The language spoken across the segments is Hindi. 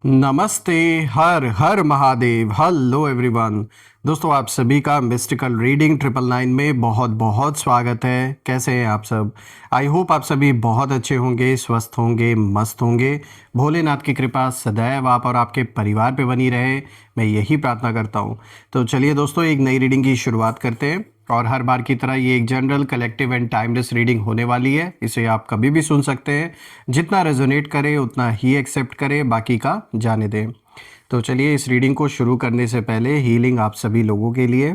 नमस्ते। हर हर महादेव। Hello everyone. दोस्तों, आप सभी का मिस्टिकल रीडिंग 999 में बहुत बहुत स्वागत है। कैसे हैं आप सब? आई होप आप सभी बहुत अच्छे होंगे, स्वस्थ होंगे, मस्त होंगे। भोलेनाथ की कृपा सदैव आप और आपके परिवार पे बनी रहे, मैं यही प्रार्थना करता हूँ। तो चलिए दोस्तों, एक नई रीडिंग की शुरुआत करते हैं। और हर बार की तरह ये एक general, collective and timeless reading होने वाली है। इसे आप कभी भी सुन सकते हैं। जितना रेजोनेट करे उतना ही एक्सेप्ट करें, बाकी का जाने दें। तो चलिए, इस रीडिंग को शुरू करने से पहले हीलिंग आप सभी लोगों के लिए।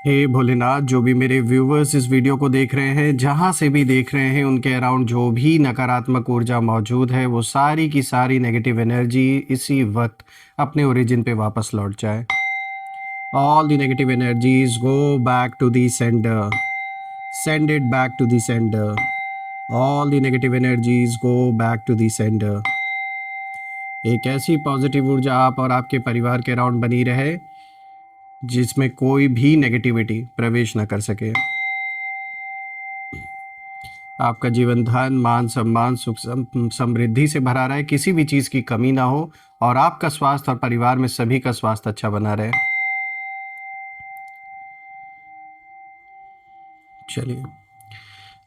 हे भोलेनाथ, जो भी मेरे व्यूवर्स इस वीडियो को देख रहे हैं, जहाँ से भी देख रहे हैं, उनके अराउंड जो भी नकारात्मक ऊर्जा मौजूद है, वो सारी की सारी नेगेटिव एनर्जी इसी वक्त अपने ओरिजिन पे वापस लौट जाए। All the negative energies go back to the sender. Send it back to the sender. All the negative energies go back to the sender. एक ऐसी पॉजिटिव ऊर्जा आप और आपके परिवार के अराउंड बनी रहे जिसमें कोई भी नेगेटिविटी प्रवेश न कर सके। आपका जीवन धन, मान, सम्मान, सुख, समृद्धि से भरा रहे, किसी भी चीज़ की कमी ना हो, और आपका स्वास्थ्य और परिवार में सभी का स्वास्थ्य अच्छा बना रहे। चलिए,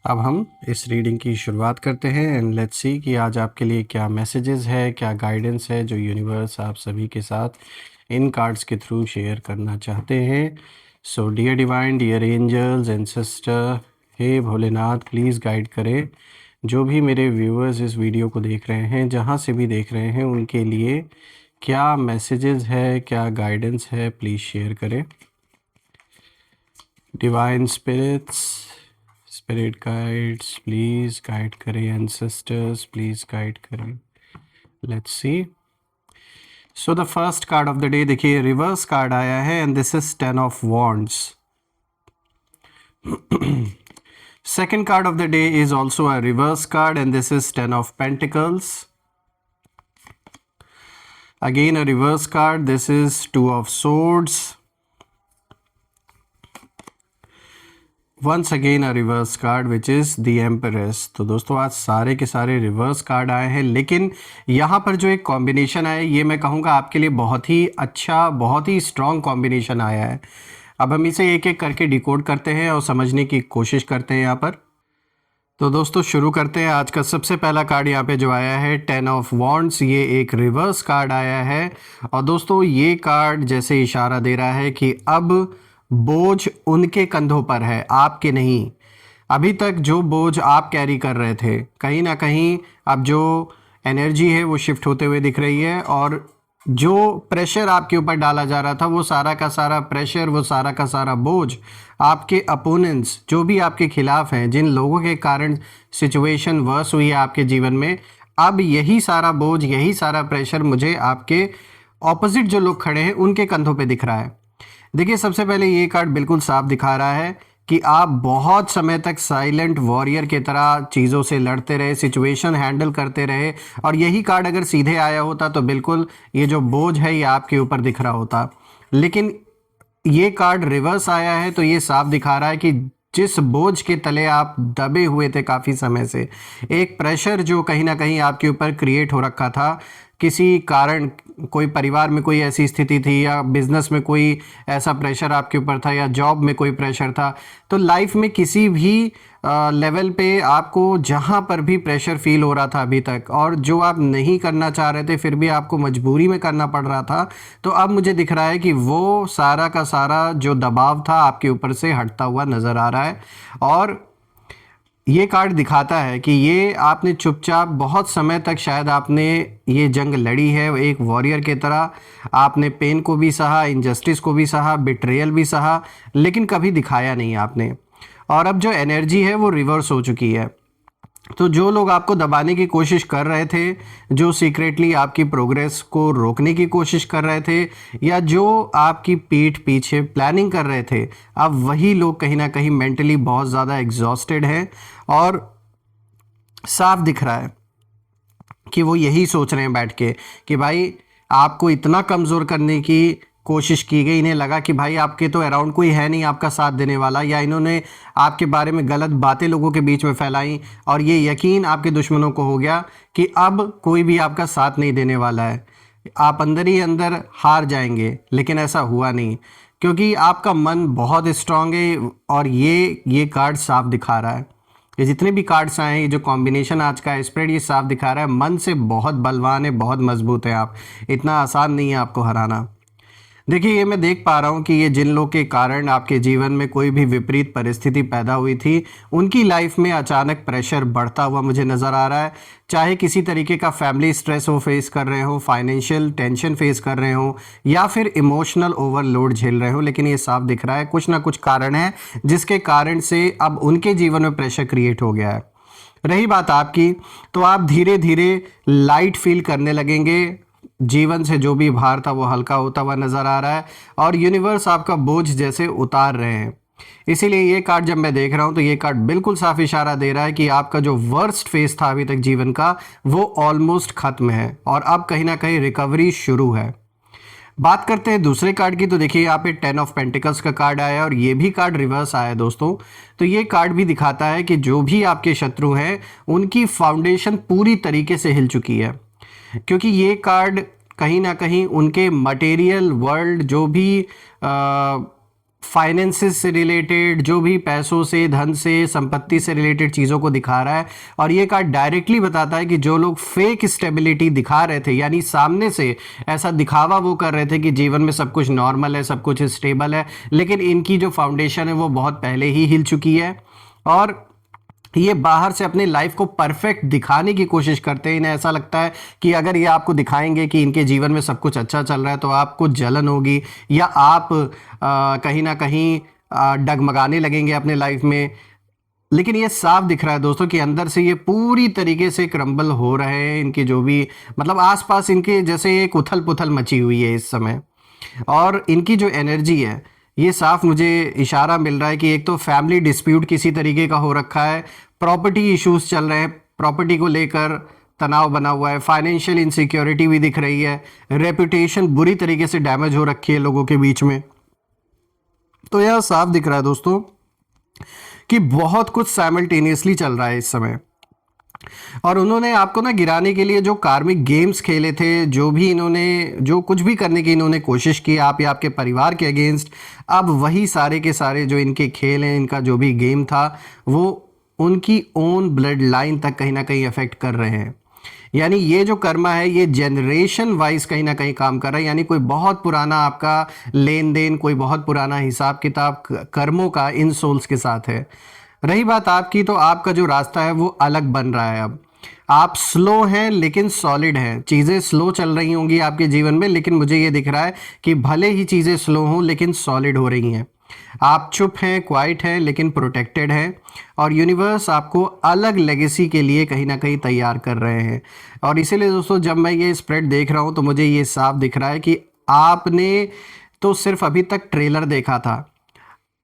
अब हम इस रीडिंग की शुरुआत करते हैं एंड लेट्स सी कि आज आपके लिए क्या मैसेजेस है, क्या गाइडेंस है जो यूनिवर्स आप सभी के साथ इन कार्ड्स के थ्रू शेयर करना चाहते हैं। So dear divine, dear angels and sister, हे भोलेनाथ, प्लीज़ गाइड करें जो भी मेरे व्यूअर्स इस वीडियो को देख रहे हैं, जहाँ से भी देख रहे हैं, उनके लिए क्या मैसेजेस है, क्या गाइडेंस है, प्लीज़ शेयर करें। Divine spirits, spirit guides, please guide करें। एंसेस्टर्स, प्लीज़ गाइड करें। Let's see. So the first card of the day, देखिए रिवर्स कार्ड आया है and this is 10 of wands. Second card of the day is also a reverse card and this is 10 of pentacles. Again a reverse card, this is 2 of swords. Once again a reverse card which is the एम्परेस। तो दोस्तों, आज सारे के सारे रिवर्स कार्ड आए हैं, लेकिन यहाँ पर जो एक कॉम्बिनेशन आया है, ये मैं कहूँगा आपके लिए बहुत ही अच्छा, बहुत ही स्ट्रॉन्ग कॉम्बिनेशन आया है। अब हम इसे एक एक करके डिकोड करते हैं और समझने की कोशिश करते हैं यहाँ पर। तो दोस्तों, शुरू करते हैं। आज का सबसे पहला कार्ड यहाँ पे जो आया है 10 ऑफ वॉन्ड्स, ये एक रिवर्स कार्ड आया है। और दोस्तों, ये कार्ड जैसे इशारा दे रहा है कि अब बोझ उनके कंधों पर है, आपके नहीं। अभी तक जो बोझ आप कैरी कर रहे थे, कहीं ना कहीं अब जो एनर्जी है वो शिफ्ट होते हुए दिख रही है, और जो प्रेशर आपके ऊपर डाला जा रहा था, वो सारा का सारा प्रेशर, वो सारा का सारा बोझ आपके अपोनेंट्स, जो भी आपके खिलाफ हैं, जिन लोगों के कारण सिचुएशन वर्स हुई है आपके जीवन में, अब यही सारा बोझ, यही सारा प्रेशर मुझे आपके ऑपोजिट जो लोग खड़े हैं उनके कंधों पे दिख रहा है। देखिए, सबसे पहले ये कार्ड बिल्कुल साफ दिखा रहा है कि आप बहुत समय तक साइलेंट वॉरियर की तरह चीज़ों से लड़ते रहे, सिचुएशन हैंडल करते रहे, और यही कार्ड अगर सीधे आया होता तो बिल्कुल ये जो बोझ है ये आपके ऊपर दिख रहा होता। लेकिन ये कार्ड रिवर्स आया है, तो ये साफ दिखा रहा है कि जिस बोझ के तले आप दबे हुए थे काफ़ी समय से, एक प्रेशर जो कहीं ना कहीं आपके ऊपर क्रिएट हो रखा था, किसी कारण, कोई परिवार में कोई ऐसी स्थिति थी, या बिजनेस में कोई ऐसा प्रेशर आपके ऊपर था, या जॉब में कोई प्रेशर था, तो लाइफ में किसी भी लेवल पे आपको जहाँ पर भी प्रेशर फील हो रहा था अभी तक, और जो आप नहीं करना चाह रहे थे फिर भी आपको मजबूरी में करना पड़ रहा था, तो अब मुझे दिख रहा है कि वो सारा का सारा जो दबाव था आपके ऊपर से हटता हुआ नज़र आ रहा है। और ये कार्ड दिखाता है कि ये आपने चुपचाप बहुत समय तक शायद आपने ये जंग लड़ी है, एक वॉरियर की तरह आपने पेन को भी सहा, इनजस्टिस को भी सहा, बिट्रेयल भी सहा, लेकिन कभी दिखाया नहीं आपने। और अब जो एनर्जी है वो रिवर्स हो चुकी है। तो जो लोग आपको दबाने की कोशिश कर रहे थे, जो सीक्रेटली आपकी प्रोग्रेस को रोकने की कोशिश कर रहे थे, या जो आपकी पीठ पीछे प्लानिंग कर रहे थे, अब वही लोग कहीं ना कहीं मेंटली बहुत ज़्यादा एग्जॉस्टेड हैं, और साफ दिख रहा है कि वो यही सोच रहे हैं बैठ के कि भाई, आपको इतना कमज़ोर करने की कोशिश की गई, इन्हें लगा कि भाई आपके तो अराउंड कोई है नहीं आपका साथ देने वाला, या इन्होंने आपके बारे में गलत बातें लोगों के बीच में फैलाई और ये यकीन आपके दुश्मनों को हो गया कि अब कोई भी आपका साथ नहीं देने वाला है, आप अंदर ही अंदर हार जाएंगे। लेकिन ऐसा हुआ नहीं, क्योंकि आपका मन बहुत स्ट्रांग है और ये कार्ड साफ दिखा रहा है। ये जितने भी कार्ड्स आए हैं, ये जो कॉम्बिनेशन आज का स्प्रेड, ये साफ दिखा रहा है मन से बहुत बलवान है, बहुत मजबूत है आप, इतना आसान नहीं है आपको हराना। देखिए, ये मैं देख पा रहा हूँ कि ये जिन लोग के कारण आपके जीवन में कोई भी विपरीत परिस्थिति पैदा हुई थी, उनकी लाइफ में अचानक प्रेशर बढ़ता हुआ मुझे नज़र आ रहा है। चाहे किसी तरीके का फैमिली स्ट्रेस वो फेस कर रहे हो, फाइनेंशियल टेंशन फेस कर रहे हो, या फिर इमोशनल ओवरलोड झेल रहे हो, लेकिन ये साफ दिख रहा है कुछ ना कुछ कारण है जिसके कारण से अब उनके जीवन में प्रेशर क्रिएट हो गया है। रही बात आपकी, तो आप धीरे धीरे लाइट फील करने लगेंगे, जीवन से जो भी भार था वो हल्का होता हुआ नजर आ रहा है और यूनिवर्स आपका बोझ जैसे उतार रहे हैं। इसीलिए ये कार्ड जब मैं देख रहा हूं तो ये कार्ड बिल्कुल साफ इशारा दे रहा है कि आपका जो वर्स्ट फेज था अभी तक जीवन का, वो ऑलमोस्ट खत्म है और अब कहीं ना कहीं रिकवरी शुरू है। बात करते हैं दूसरे कार्ड की, तो देखिए यहाँ पे 10 ऑफ पेंटिकल्स का कार्ड आया है और ये भी कार्ड रिवर्स आया है दोस्तों। तो ये कार्ड भी दिखाता है कि जो भी आपके शत्रु हैं उनकी फाउंडेशन पूरी तरीके से हिल चुकी है, क्योंकि ये कार्ड कहीं ना कहीं उनके मटेरियल वर्ल्ड, जो भी फाइनेंसेस से रिलेटेड, जो भी पैसों से, धन से, संपत्ति से रिलेटेड चीज़ों को दिखा रहा है। और ये कार्ड डायरेक्टली बताता है कि जो लोग फेक स्टेबिलिटी दिखा रहे थे, यानी सामने से ऐसा दिखावा वो कर रहे थे कि जीवन में सब कुछ नॉर्मल है, सब कुछ स्टेबल है, लेकिन इनकी जो फाउंडेशन है वो बहुत पहले ही हिल चुकी है और ये बाहर से अपने लाइफ को परफेक्ट दिखाने की कोशिश करते हैं। इन्हें ऐसा लगता है कि अगर ये आपको दिखाएंगे कि इनके जीवन में सब कुछ अच्छा चल रहा है तो आपको जलन होगी या आप कहीं ना कहीं डगमगाने लगेंगे अपने लाइफ में। लेकिन ये साफ दिख रहा है दोस्तों कि अंदर से ये पूरी तरीके से क्रम्बल हो रहे हैं। इनके जो भी मतलब आसपास इनके जैसे एक उथल पुथल मची हुई है इस समय, और इनकी जो एनर्जी है ये साफ मुझे इशारा मिल रहा है कि एक तो फैमिली डिस्प्यूट किसी तरीके का हो रखा है, प्रॉपर्टी इश्यूज चल रहे हैं, प्रॉपर्टी को लेकर तनाव बना हुआ है, फाइनेंशियल इनसिक्योरिटी भी दिख रही है, रेपुटेशन बुरी तरीके से डैमेज हो रखी है लोगों के बीच में। तो यह साफ दिख रहा है दोस्तों कि बहुत कुछ साइमल्टेनियसली चल रहा है इस समय, और उन्होंने आपको ना गिराने के लिए जो कार्मिक गेम्स खेले थे, जो भी इन्होंने जो कुछ भी करने की इन्होंने कोशिश की आप या आपके परिवार के अगेंस्ट, अब वही सारे के सारे जो इनके खेल हैं, इनका जो भी गेम था, वो उनकी ओन ब्लड लाइन तक कहीं ना कहीं अफेक्ट कर रहे हैं। यानी ये जो कर्मा है ये जनरेशन वाइज कहीं ना कहीं काम कर रहा है, यानी कोई बहुत पुराना आपका लेन देन, कोई बहुत पुराना हिसाब किताब कर्मों का इन सोल्स के साथ है। रही बात आपकी, तो आपका जो रास्ता है वो अलग बन रहा है। अब आप स्लो हैं लेकिन सॉलिड हैं, चीज़ें स्लो चल रही होंगी आपके जीवन में, लेकिन मुझे ये दिख रहा है कि भले ही चीज़ें स्लो हों लेकिन सॉलिड हो रही हैं। आप चुप हैं, क्वाइट हैं, लेकिन प्रोटेक्टेड हैं, और यूनिवर्स आपको अलग लेगेसी के लिए कहीं ना कहीं तैयार कर रहे हैं। और इसीलिए दोस्तों जब मैं ये स्प्रेड देख रहा हूँ तो मुझे ये साफ दिख रहा है कि आपने तो सिर्फ अभी तक ट्रेलर देखा था,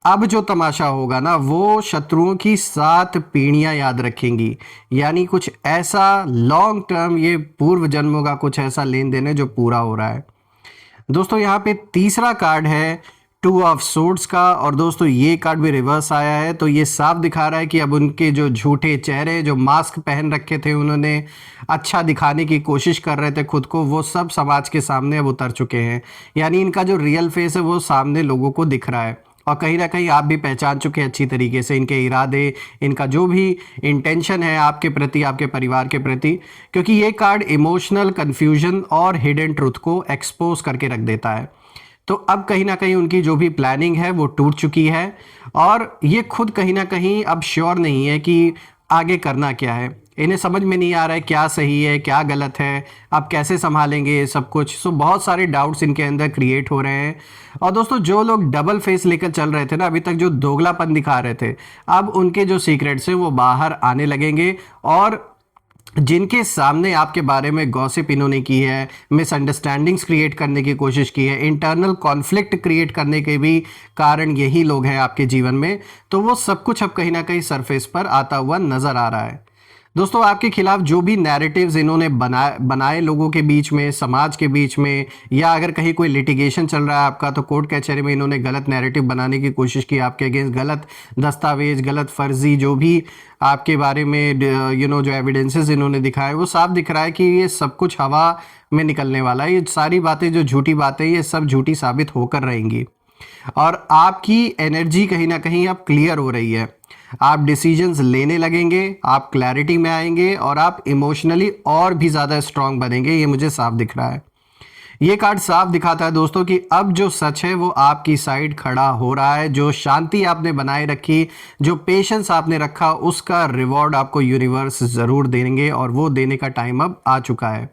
अब जो तमाशा होगा ना वो शत्रुओं की 7 पीढ़ियां याद रखेंगी। यानी कुछ ऐसा लॉन्ग टर्म, ये पूर्व जन्मों का कुछ ऐसा लेन देन है जो पूरा हो रहा है। दोस्तों यहाँ पे तीसरा कार्ड है 2 ऑफ सोर्ड्स का, और दोस्तों ये कार्ड भी रिवर्स आया है। तो ये साफ दिखा रहा है कि अब उनके जो झूठे चेहरे, जो मास्क पहन रखे थे, उन्होंने अच्छा दिखाने की कोशिश कर रहे थे खुद को, वो सब समाज के सामने अब उतर चुके हैं। यानी इनका जो रियल फेस है वो सामने लोगों को दिख रहा है, और कहीं ना कहीं आप भी पहचान चुके हैं अच्छी तरीके से इनके इरादे, इनका जो भी इंटेंशन है आपके प्रति, आपके परिवार के प्रति, क्योंकि ये कार्ड इमोशनल कन्फ्यूजन और हिडन ट्रुथ को एक्सपोज करके रख देता है। तो अब कहीं ना कहीं उनकी जो भी प्लानिंग है वो टूट चुकी है, और ये खुद कहीं ना कहीं अब श्योर नहीं है कि आगे करना क्या है। इन्हें समझ में नहीं आ रहा है क्या सही है क्या गलत है, अब कैसे संभालेंगे ये सब कुछ। सो बहुत सारे डाउट्स इनके अंदर क्रिएट हो रहे हैं। और दोस्तों जो लोग डबल फेस लेकर चल रहे थे ना अभी तक, जो दोगलापन दिखा रहे थे, अब उनके जो सीक्रेट्स हैं वो बाहर आने लगेंगे, और जिनके सामने आपके बारे में गॉसिप इन्होंने की है, मिसअंडरस्टैंडिंग्स क्रिएट करने की कोशिश की है, इंटरनल कॉन्फ्लिक्ट क्रिएट करने के भी कारण यही लोग हैं आपके जीवन में, तो वो सब कुछ अब कहीं ना कहीं सरफेस पर आता हुआ नजर आ रहा है। दोस्तों आपके खिलाफ जो भी नैरेटिव्स इन्होंने बनाए लोगों के बीच में, समाज के बीच में, या अगर कहीं कोई लिटिगेशन चल रहा है आपका, तो कोर्ट कचहरी में इन्होंने गलत नैरेटिव बनाने की कोशिश की आपके अगेंस्ट, गलत दस्तावेज, गलत फर्जी जो भी आपके बारे में जो एविडेंसेस इन्होंने दिखाए, वो साफ दिख रहा है कि ये सब कुछ हवा में निकलने वाला है। ये सारी बातें जो झूठी बातें, ये सब झूठी साबित होकर रहेंगी और आपकी एनर्जी कहीं ना कहीं अब क्लियर हो रही है। आप डिसीजंस लेने लगेंगे, आप क्लैरिटी में आएंगे और आप इमोशनली और भी ज़्यादा स्ट्रांग बनेंगे, ये मुझे साफ दिख रहा है। ये कार्ड साफ दिखाता है दोस्तों कि अब जो सच है वो आपकी साइड खड़ा हो रहा है। जो शांति आपने बनाए रखी, जो पेशेंस आपने रखा, उसका रिवॉर्ड आपको यूनिवर्स ज़रूर देंगे और वो देने का टाइम अब आ चुका है।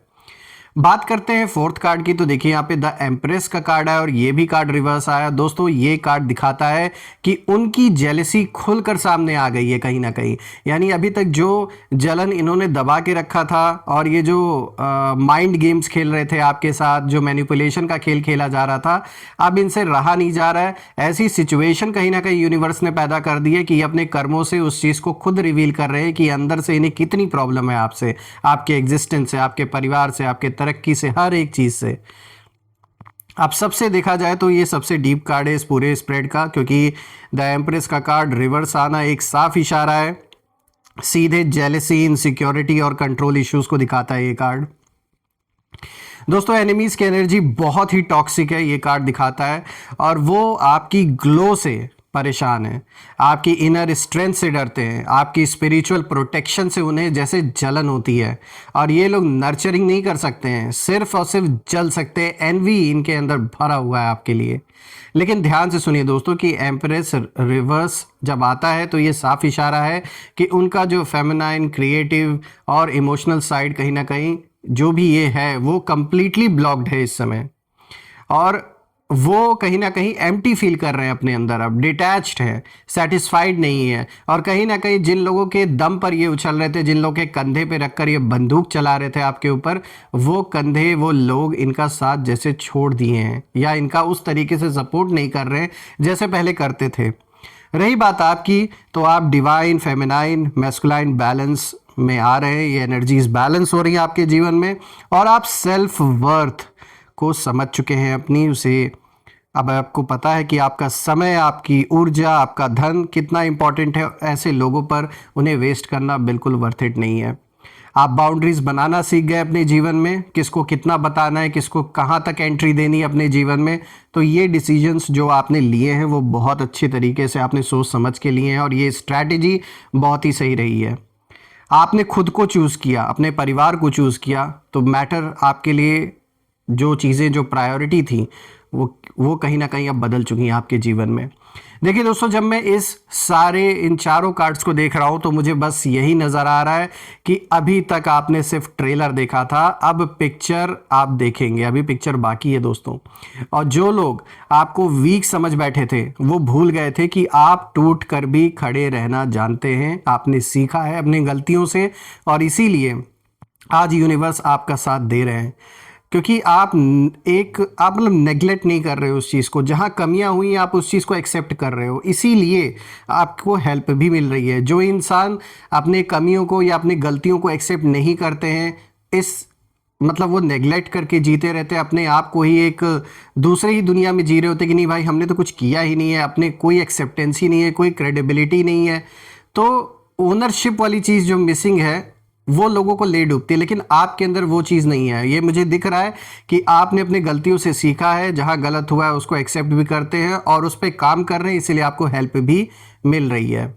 बात करते हैं फोर्थ कार्ड की, तो देखिए यहाँ पे द एम्प्रेस का कार्ड है और ये भी कार्ड रिवर्स आया। दोस्तों ये कार्ड दिखाता है कि उनकी जेलसी खुलकर सामने आ गई है कहीं ना कहीं, यानी अभी तक जो जलन इन्होंने दबा के रखा था और ये जो माइंड गेम्स खेल रहे थे आपके साथ, जो मैनिपुलेशन का खेल खेला जा रहा था, अब इनसे रहा नहीं जा रहा है। ऐसी सिचुएशन कहीं ना कहीं यूनिवर्स ने पैदा कर दी है कि अपने कर्मों से उस चीज़ को खुद रिवील कर रहे हैं कि अंदर से इन्हें कितनी प्रॉब्लम है आपसे, आपके एग्जिस्टेंस से, आपके परिवार से, आपके तरक्की से, हर एक चीज से। अब सबसे देखा जाए तो ये सबसे डीप कार्ड है इस पूरे स्प्रेड का, क्योंकि द एम्प्रेस का कार्ड रिवर्स आना एक साफ इशारा है, सीधे जेलसी, इनसिक्योरिटी और कंट्रोल इश्यूज को दिखाता है ये कार्ड। दोस्तों एनिमीज की एनर्जी बहुत ही टॉक्सिक है, ये कार्ड दिखाता है, और वो आपकी ग्लो से परेशान है, आपकी इनर स्ट्रेंथ से डरते हैं, आपकी स्पिरिचुअल प्रोटेक्शन से उन्हें जैसे जलन होती है, और ये लोग नर्चरिंग नहीं कर सकते हैं, सिर्फ और सिर्फ जल सकते हैं। एनवी इनके अंदर भरा हुआ है आपके लिए। लेकिन ध्यान से सुनिए दोस्तों कि एम्प्रेस रिवर्स जब आता है तो ये साफ इशारा है कि उनका जो फेमिनाइन, क्रिएटिव और इमोशनल साइड कहीं ना कहीं जो भी ये है वो कंप्लीटली ब्लॉक्ड है इस समय, और वो कहीं ना कहीं एम्प्टी फील कर रहे हैं अपने अंदर, अब डिटैच्ड है, सेटिस्फाइड नहीं है। और कहीं ना कहीं जिन लोगों के दम पर ये उछल रहे थे, जिन लोगों के कंधे पे रखकर ये बंदूक चला रहे थे आपके ऊपर, वो कंधे, वो लोग इनका साथ जैसे छोड़ दिए हैं, या इनका उस तरीके से सपोर्ट नहीं कर रहे हैं जैसे पहले करते थे। रही बात आपकी, तो आप डिवाइन, फेमिनाइन, मैस्कुलाइन बैलेंस में आ रहे हैं, ये एनर्जीज बैलेंस हो रही है आपके जीवन में, और आप सेल्फ वर्थ को समझ चुके हैं अपनी, उसे अब आपको पता है कि आपका समय, आपकी ऊर्जा, आपका धन कितना इंपॉर्टेंट है। ऐसे लोगों पर उन्हें वेस्ट करना बिल्कुल वर्थ इट नहीं है। आप बाउंड्रीज बनाना सीख गए अपने जीवन में, किसको कितना बताना है, किसको कहाँ तक एंट्री देनी है अपने जीवन में। तो ये डिसीजंस जो आपने लिए हैं वो बहुत अच्छे तरीके से आपने सोच समझ के लिए हैं, और ये स्ट्रैटेजी बहुत ही सही रही है। आपने खुद को चूज़ किया, अपने परिवार को चूज़ किया, तो मैटर आपके लिए जो चीज़ें, जो प्रायोरिटी थी, वो कहीं ना कहीं अब बदल चुकी हैं आपके जीवन में। देखिए दोस्तों, जब मैं इन चारों कार्ड्स को देख रहा हूं तो मुझे बस यही नज़र आ रहा है कि अभी तक आपने सिर्फ ट्रेलर देखा था, अब पिक्चर आप देखेंगे, अभी पिक्चर बाकी है दोस्तों। और जो लोग आपको वीक समझ बैठे थे वो भूल गए थे कि आप टूट कर भी खड़े रहना जानते हैं। आपने सीखा है अपनी गलतियों से, और इसीलिए आज यूनिवर्स आपका साथ दे रहे हैं, क्योंकि आप मतलब नेग्लेक्ट नहीं कर रहे हो उस चीज़ को, जहाँ कमियां हुई आप उस चीज़ को एक्सेप्ट कर रहे हो, इसीलिए आपको हेल्प भी मिल रही है। जो इंसान अपने कमियों को या अपनी गलतियों को एक्सेप्ट नहीं करते हैं, मतलब वो नेग्लेक्ट करके जीते रहते हैं अपने आप को, ही एक दूसरे ही दुनिया में जी रहे होते कि नहीं भाई हमने तो कुछ किया ही नहीं है, अपने कोई एक्सेप्टेंस ही नहीं है, कोई क्रेडिबिलिटी नहीं है, तो ओनरशिप वाली चीज़ जो मिसिंग है वो लोगों को ले डूबती है। लेकिन आपके अंदर वो चीज़ नहीं है। ये मुझे दिख रहा है कि आपने अपनी गलतियों से सीखा है, जहां गलत हुआ है उसको एक्सेप्ट भी करते हैं और उस पर काम कर रहे हैं, इसीलिए आपको हेल्प भी मिल रही है।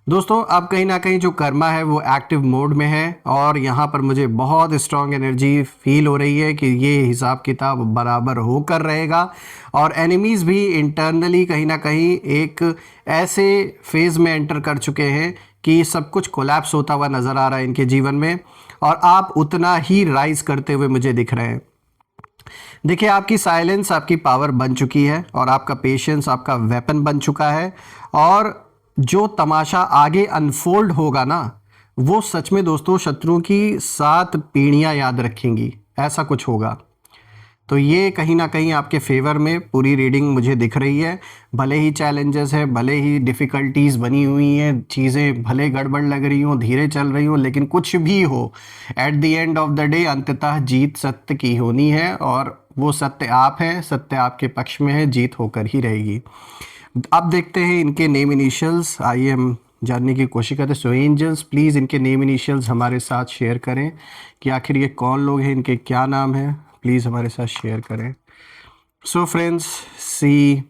दोस्तों अब कहीं ना कहीं जो कर्मा है वो एक्टिव मोड में है, और यहाँ पर मुझे बहुत स्ट्रांग एनर्जी फील हो रही है कि ये हिसाब किताब बराबर होकर रहेगा, और एनिमीज़ भी इंटरनली कहीं ना कहीं एक ऐसे फेज़ में एंटर कर चुके हैं कि सब कुछ कोलैप्स होता हुआ नज़र आ रहा है इनके जीवन में, और आप उतना ही राइज करते हुए मुझे दिख रहे हैं। देखिए आपकी साइलेंस आपकी पावर बन चुकी है, और आपका पेशेंस आपका वेपन बन चुका है, और जो तमाशा आगे अनफोल्ड होगा ना, वो सच में दोस्तों शत्रुओं की 7 पीढ़ियां याद रखेंगी, ऐसा कुछ होगा। तो ये कहीं ना कहीं आपके फेवर में पूरी रीडिंग मुझे दिख रही है। भले ही चैलेंजेस है, भले ही डिफ़िकल्टीज़ बनी हुई हैं, चीज़ें भले गड़बड़ लग रही हों, धीरे चल रही हों, लेकिन कुछ भी हो, at the end of the day अंततः जीत सत्य की होनी है, और वो सत्य आप हैं, सत्य आपके पक्ष में है, जीत होकर ही रहेगी। अब देखते हैं इनके नेम इनिशियल्स। आइए हम जानने की कोशिश करते हैं। सो एंजल्स, प्लीज़ इनके नेम इनिशियल्स हमारे साथ शेयर करें कि आखिर ये कौन लोग हैं, इनके क्या नाम है, प्लीज़ हमारे साथ शेयर करें। So friends, C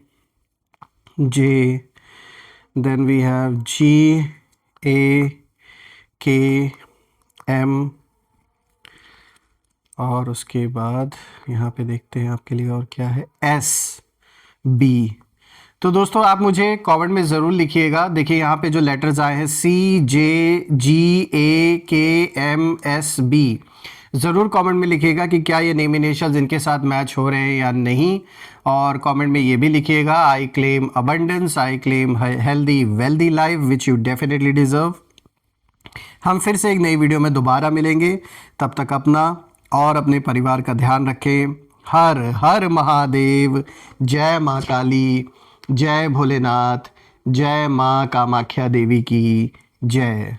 J, then we have G A K M, और उसके बाद यहाँ पे देखते हैं आपके लिए और क्या है, एस बी। तो दोस्तों आप मुझे कमेंट में ज़रूर लिखिएगा। देखिए यहाँ पे जो लेटर्स आए हैं सी जे जी A K M S B, ज़रूर कमेंट में लिखिएगा कि क्या ये नेम इनिशियल्स इनके साथ मैच हो रहे हैं या नहीं। और कमेंट में ये भी लिखिएगा, I claim abundance, I claim healthy wealthy life which you definitely deserve. हम फिर से एक नई वीडियो में दोबारा मिलेंगे, तब तक अपना और अपने परिवार का ध्यान रखें। हर हर महादेव, जय माँ काली, जय भोलेनाथ, जय माँ कामाख्या देवी की जय।